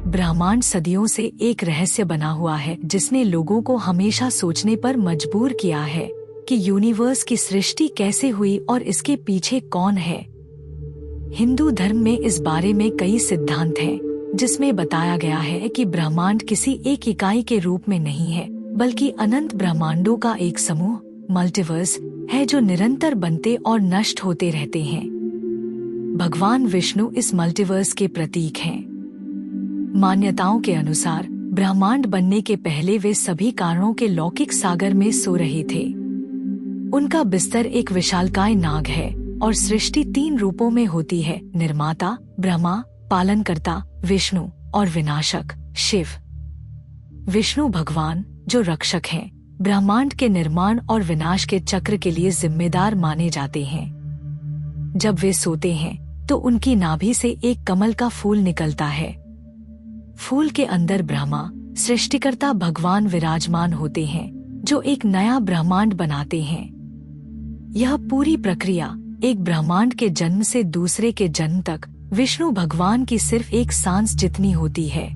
ब्रह्मांड सदियों से एक रहस्य बना हुआ है जिसने लोगों को हमेशा सोचने पर मजबूर किया है कि यूनिवर्स की सृष्टि कैसे हुई और इसके पीछे कौन है। हिंदू धर्म में इस बारे में कई सिद्धांत हैं, जिसमें बताया गया है कि ब्रह्मांड किसी एक इकाई के रूप में नहीं है, बल्कि अनंत ब्रह्मांडों का एक समूह मल्टीवर्स है जो निरंतर बनते और नष्ट होते रहते हैं। भगवान विष्णु इस मल्टीवर्स के प्रतीक हैं। मान्यताओं के अनुसार ब्रह्मांड बनने के पहले वे सभी कारणों के लौकिक सागर में सो रहे थे। उनका बिस्तर एक विशालकाय नाग है और सृष्टि 3 रूपों में होती है: निर्माता ब्रह्मा, पालनकर्ता विष्णु और विनाशक शिव। विष्णु भगवान जो रक्षक हैं, ब्रह्मांड के निर्माण और विनाश के चक्र के लिए जिम्मेदार माने जाते हैं। जब वे सोते हैं तो उनकी नाभि से एक कमल का फूल निकलता है। फूल के अंदर ब्रह्मा सृष्टिकर्ता भगवान विराजमान होते हैं जो एक नया ब्रह्मांड बनाते हैं। यह पूरी प्रक्रिया एक ब्रह्मांड के जन्म से दूसरे के जन्म तक विष्णु भगवान की सिर्फ एक सांस जितनी होती है।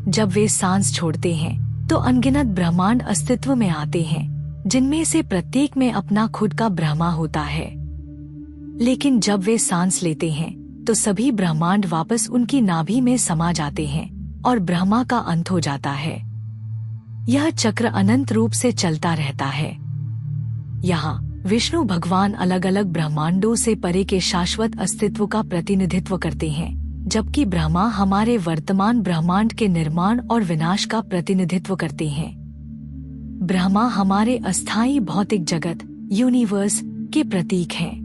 जब वे सांस छोड़ते हैं तो अनगिनत ब्रह्मांड अस्तित्व में आते हैं, जिनमें से प्रत्येक में अपना खुद का ब्रह्मा होता है। लेकिन जब वे सांस लेते हैं तो सभी ब्रह्मांड वापस उनकी नाभि में समा जाते हैं और ब्रह्मा का अंत हो जाता है। यह चक्र अनंत रूप से चलता रहता है। यहाँ विष्णु भगवान अलग अलग ब्रह्मांडों से परे के शाश्वत अस्तित्व का प्रतिनिधित्व करते हैं, जबकि ब्रह्मा हमारे वर्तमान ब्रह्मांड के निर्माण और विनाश का प्रतिनिधित्व करते हैं। ब्रह्मा हमारे अस्थायी भौतिक जगत यूनिवर्स के प्रतीक हैं।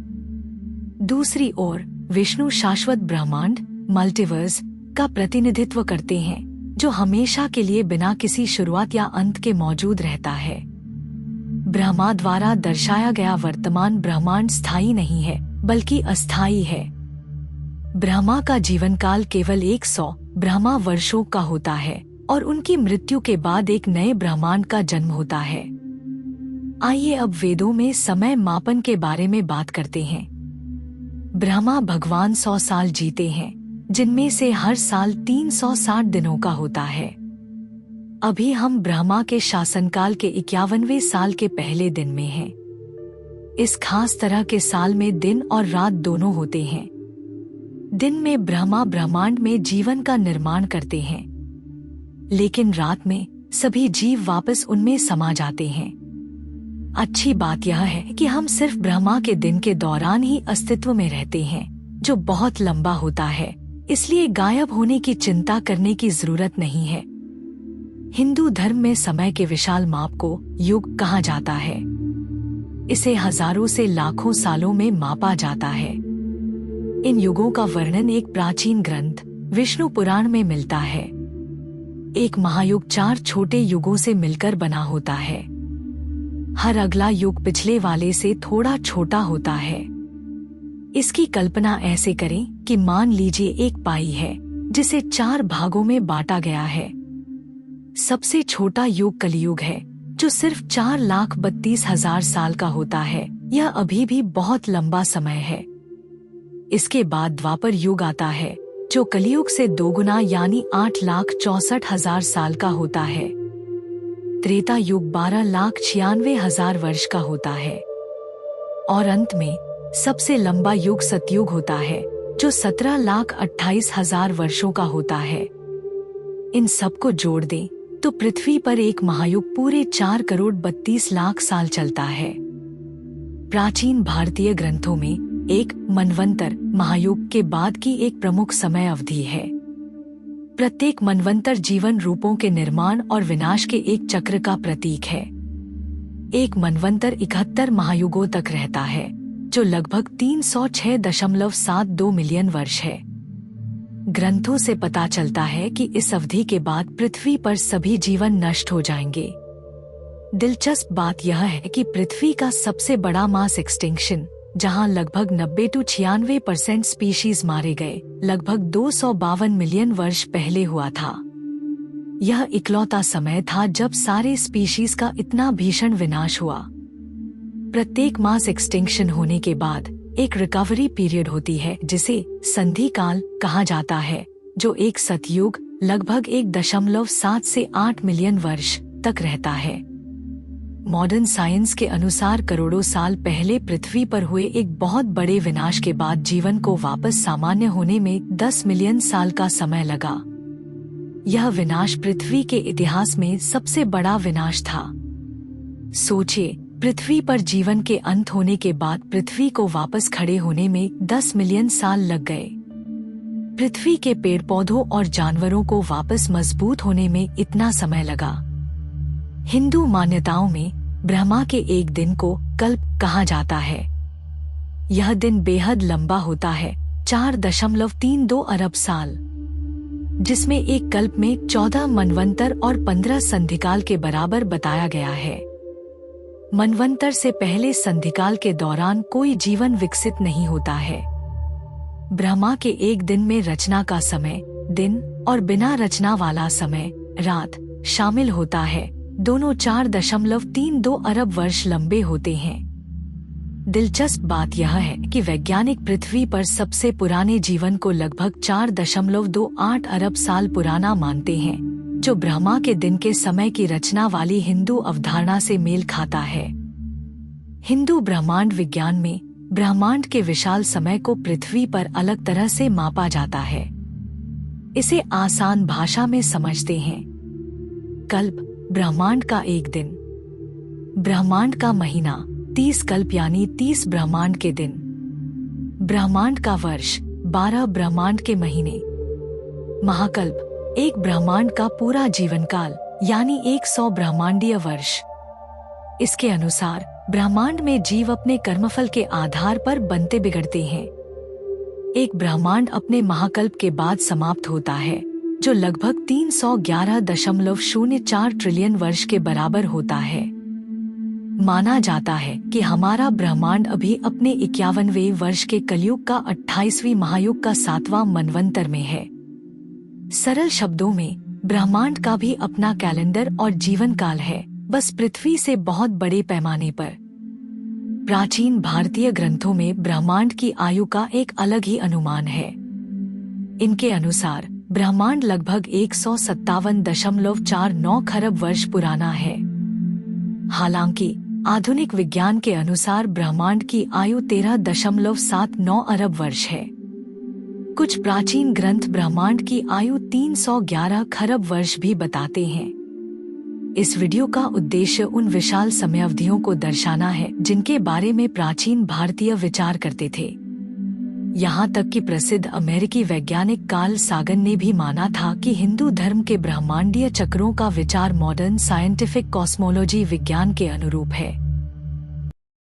दूसरी ओर विष्णु शाश्वत ब्रह्मांड मल्टीवर्स का प्रतिनिधित्व करते हैं, जो हमेशा के लिए बिना किसी शुरुआत या अंत के मौजूद रहता है। ब्रह्मा द्वारा दर्शाया गया वर्तमान ब्रह्मांड स्थायी नहीं है, बल्कि अस्थायी है। ब्रह्मा का जीवन काल केवल 100 ब्रह्मा वर्षों का होता है और उनकी मृत्यु के बाद एक नए ब्रह्मांड का जन्म होता है। आइए अब वेदों में समय मापन के बारे में बात करते हैं। ब्रह्मा भगवान 100 साल जीते हैं, जिनमें से हर साल 360 दिनों का होता है। अभी हम ब्रह्मा के शासनकाल के 51वें साल के पहले दिन में हैं। इस खास तरह के साल में दिन और रात दोनों होते हैं। दिन में ब्रह्मा ब्रह्मांड में जीवन का निर्माण करते हैं, लेकिन रात में सभी जीव वापस उनमें समा जाते हैं। अच्छी बात यह है कि हम सिर्फ ब्रह्मा के दिन के दौरान ही अस्तित्व में रहते हैं, जो बहुत लंबा होता है, इसलिए गायब होने की चिंता करने की जरूरत नहीं है। हिंदू धर्म में समय के विशाल माप को युग कहा जाता है। इसे हजारों से लाखों सालों में मापा जाता है। इन युगों का वर्णन एक प्राचीन ग्रंथ विष्णु पुराण में मिलता है। एक महायुग 4 छोटे युगों से मिलकर बना होता है। हर अगला युग पिछले वाले से थोड़ा छोटा होता है। इसकी कल्पना ऐसे करें कि मान लीजिए एक पाई है जिसे 4 भागों में बांटा गया है। सबसे छोटा युग कलियुग है, जो सिर्फ 4,32,000 साल का होता है। यह अभी भी बहुत लंबा समय है। इसके बाद द्वापर युग आता है, जो कलियुग से 2 गुना यानी 8,64,000 साल का होता है। त्रेता युग 12,96,000 वर्ष का होता है। और अंत में सबसे लंबा युग सतयुग होता है, जो 17,28,000 वर्षों का होता है। इन सबको जोड़ दें तो पृथ्वी पर एक महायुग पूरे 4,32,00,000 साल चलता है। प्राचीन भारतीय ग्रंथों में एक मनवंतर महायुग के बाद की एक प्रमुख समय अवधि है। प्रत्येक मनवंतर जीवन रूपों के निर्माण और विनाश के एक चक्र का प्रतीक है। एक मनवंतर 71 महायुगों तक रहता है, जो लगभग 306.72 मिलियन वर्ष है। ग्रंथों से पता चलता है कि इस अवधि के बाद पृथ्वी पर सभी जीवन नष्ट हो जाएंगे। दिलचस्प बात यह है कि पृथ्वी का सबसे बड़ा मास एक्सटिंक्शन, जहां लगभग 90-96% स्पीशीज मारे गए, लगभग 252 मिलियन वर्ष पहले हुआ था। यह इकलौता समय था जब सारे स्पीशीज का इतना भीषण विनाश हुआ। प्रत्येक मास एक्सटिंक्शन होने के बाद एक रिकवरी पीरियड होती है, जिसे संधि काल कहा जाता है, जो एक सतयुग लगभग 1.7 से 8 मिलियन वर्ष तक रहता है। मॉडर्न साइंस के अनुसार करोड़ों साल पहले पृथ्वी पर हुए एक बहुत बड़े विनाश के बाद जीवन को वापस सामान्य होने में 10 मिलियन साल का समय लगा। यह विनाश पृथ्वी के इतिहास में सबसे बड़ा विनाश था। सोचिए, पृथ्वी पर जीवन के अंत होने के बाद पृथ्वी को वापस खड़े होने में 10 मिलियन साल लग गए। पृथ्वी के पेड़ पौधों और जानवरों को वापस मजबूत होने में इतना समय लगा। हिंदू मान्यताओं में ब्रह्मा के एक दिन को कल्प कहा जाता है। यह दिन बेहद लंबा होता है, 4.32 अरब साल, जिसमें एक कल्प में 14 मनवंतर और 15 संधिकाल के बराबर बताया गया है। मनवंतर से पहले संधिकाल के दौरान कोई जीवन विकसित नहीं होता है। ब्रह्मा के एक दिन में रचना का समय दिन और बिना रचना वाला समय रात शामिल होता है। दोनों 4.32 अरब वर्ष लंबे होते हैं। दिलचस्प बात यह है कि वैज्ञानिक पृथ्वी पर सबसे पुराने जीवन को लगभग 4.28 अरब साल पुराना मानते हैं, जो ब्रह्मा के दिन के समय की रचना वाली हिंदू अवधारणा से मेल खाता है। हिंदू ब्रह्मांड विज्ञान में ब्रह्मांड के विशाल समय को पृथ्वी पर अलग तरह से मापा जाता है। इसे आसान भाषा में समझते हैं। कल्प ब्रह्मांड का एक दिन, ब्रह्मांड का महीना 30 कल्प यानी 30 ब्रह्मांड के दिन, ब्रह्मांड का वर्ष 12 ब्रह्मांड के महीने, महाकल्प एक ब्रह्मांड का पूरा जीवन काल यानी 100 ब्रह्मांडीय वर्ष। इसके अनुसार ब्रह्मांड में जीव अपने कर्मफल के आधार पर बनते बिगड़ते हैं। एक ब्रह्मांड अपने महाकल्प के बाद समाप्त होता है, जो लगभग 311.04 ट्रिलियन वर्ष के बराबर होता है। माना जाता है कि हमारा ब्रह्मांड अभी अपने 51वें वर्ष के कलयुग का 28वीं महायुग का 7वां मनवंतर में है। सरल शब्दों में ब्रह्मांड का भी अपना कैलेंडर और जीवन काल है, बस पृथ्वी से बहुत बड़े पैमाने पर। प्राचीन भारतीय ग्रंथों में ब्रह्मांड की आयु का एक अलग ही अनुमान है। इनके अनुसार ब्रह्मांड लगभग 157.49 खरब वर्ष पुराना है। हालांकि आधुनिक विज्ञान के अनुसार ब्रह्मांड की आयु 13.79 अरब वर्ष है। कुछ प्राचीन ग्रंथ ब्रह्मांड की आयु 311 खरब वर्ष भी बताते हैं। इस वीडियो का उद्देश्य उन विशाल समयावधियों को दर्शाना है जिनके बारे में प्राचीन भारतीय विचार करते थे। यहाँ तक कि प्रसिद्ध अमेरिकी वैज्ञानिक कार्ल सागन ने भी माना था कि हिंदू धर्म के ब्रह्मांडीय चक्रों का विचार मॉडर्न साइंटिफिक कॉस्मोलॉजी विज्ञान के अनुरूप है।